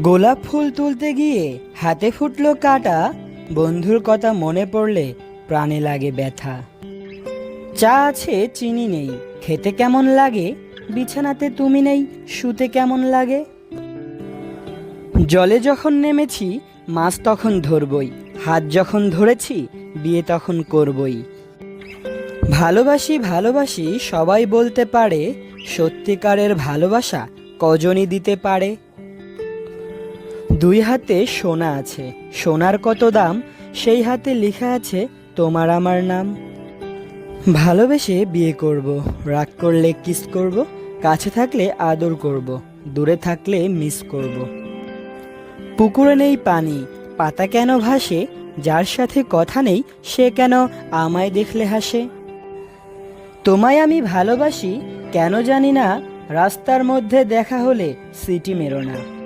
গোলাপ ফুল তুলতে গিয়ে হাতে ফুটলো কাঁটা, বন্ধুর কথা মনে পড়লে প্রাণে লাগে ব্যথা। চা আছে চিনি নেই, খেতে কেমন লাগে, বিছানাতে তুমি নেই, শুতে কেমন লাগে। জলে যখন নেমেছি মাছ তখন ধরবই, হাত যখন ধরেছি বিয়ে তখন করবই। ভালোবাসি ভালোবাসি সবাই বলতে পারে, সত্যিকারের ভালোবাসা কজনই দিতে পারে। দুই হাতে সোনা আছে, সোনার কত দাম, সেই হাতে লেখা আছে তোমার আমার নাম। ভালোবেসে বিয়ে করব, রাগ করলে কিস করব, কাছে থাকলে আদর করব, দূরে থাকলে মিস করব। পুকুরে নেই পানি, পাতা কেন ভাসে, যার সাথে কথা নেই সে কেন আমায় দেখলে হাসে। তোমায় আমি ভালোবাসি কেন জানি না, রাস্তার মধ্যে দেখা হলে সিটি মেরো না।